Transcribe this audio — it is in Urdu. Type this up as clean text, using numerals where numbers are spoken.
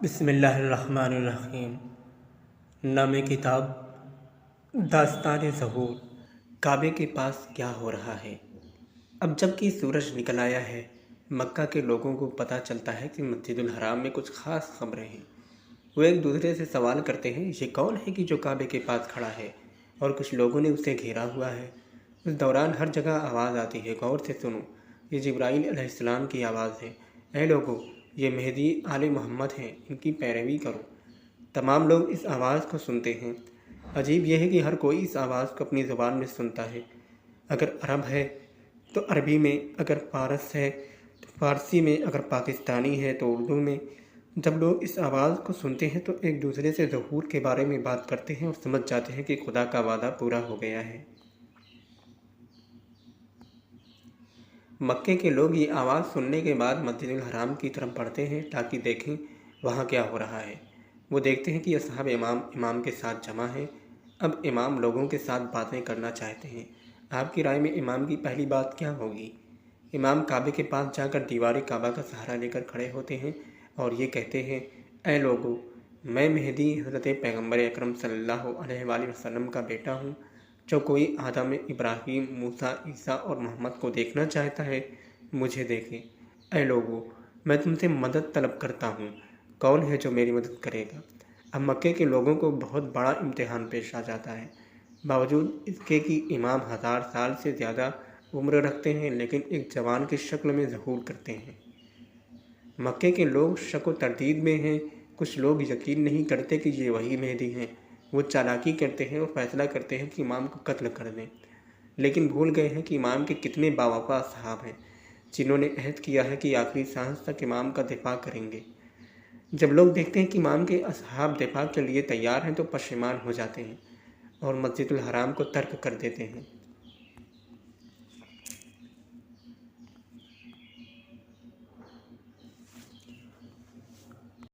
بسم اللہ الرحمن الرحیم۔ نام کتاب داستان ظہور۔ کعبے کے پاس کیا ہو رہا ہے؟ اب جب کہ سورج نکل آیا ہے، مکہ کے لوگوں کو پتہ چلتا ہے کہ مسجد الحرام میں کچھ خاص خبریں ہیں۔ وہ ایک دوسرے سے سوال کرتے ہیں، یہ کون ہے کہ جو کعبے کے پاس کھڑا ہے؟ اور کچھ لوگوں نے اسے گھیرا ہوا ہے۔ اس دوران ہر جگہ آواز آتی ہے، غور سے سنو، یہ جبرائیل علیہ السلام کی آواز ہے۔ اے لوگو، یہ مہدی آل محمد ہیں، ان کی پیروی کرو۔ تمام لوگ اس آواز کو سنتے ہیں۔ عجیب یہ ہے کہ ہر کوئی اس آواز کو اپنی زبان میں سنتا ہے۔ اگر عرب ہے تو عربی میں، اگر فارس ہے تو فارسی میں، اگر پاکستانی ہے تو اردو میں۔ جب لوگ اس آواز کو سنتے ہیں تو ایک دوسرے سے ظہور کے بارے میں بات کرتے ہیں اور سمجھ جاتے ہیں کہ خدا کا وعدہ پورا ہو گیا ہے۔ مکے کے لوگ یہ آواز سننے کے بعد مسجد الحرام کی طرف بڑھتے ہیں تاکہ دیکھیں وہاں کیا ہو رہا ہے۔ وہ دیکھتے ہیں کہ اصحاب امام کے ساتھ جمع ہیں۔ اب امام لوگوں کے ساتھ باتیں کرنا چاہتے ہیں۔ آپ کی رائے میں امام کی پہلی بات کیا ہوگی؟ امام کعبے کے پاس جا کر دیوار کعبہ کا سہارا لے کر کھڑے ہوتے ہیں اور یہ کہتے ہیں، اے لوگو، میں مہدی حضرت پیغمبر اکرم صلی اللہ علیہ وآلہ وسلم کا بیٹا ہوں۔ جو کوئی آدم، ابراہیم، موسیٰ، عیسیٰ اور محمد کو دیکھنا چاہتا ہے، مجھے دیکھے۔ اے لوگو، میں تم سے مدد طلب کرتا ہوں، کون ہے جو میری مدد کرے گا؟ اب مکے کے لوگوں کو بہت بڑا امتحان پیش آ جاتا ہے۔ باوجود اس کے کہ امام 1000 سال سے زیادہ عمر رکھتے ہیں، لیکن ایک جوان کی شکل میں ظہور کرتے ہیں۔ مکے کے لوگ شک و تردید میں ہیں۔ کچھ لوگ یقین نہیں کرتے کہ یہ وہی مہدی ہیں۔ وہ چالاکی کرتے ہیں اور فیصلہ کرتے ہیں کہ امام کو قتل کر دیں، لیکن بھول گئے ہیں کہ امام کے کتنے باوفا اصحاب ہیں جنہوں نے عہد کیا ہے کہ آخری سانس تک امام کا دفاع کریں گے۔ جب لوگ دیکھتے ہیں کہ امام کے اصحاب دفاع کے لیے تیار ہیں تو پشیمان ہو جاتے ہیں اور مسجد الحرام کو ترک کر دیتے ہیں۔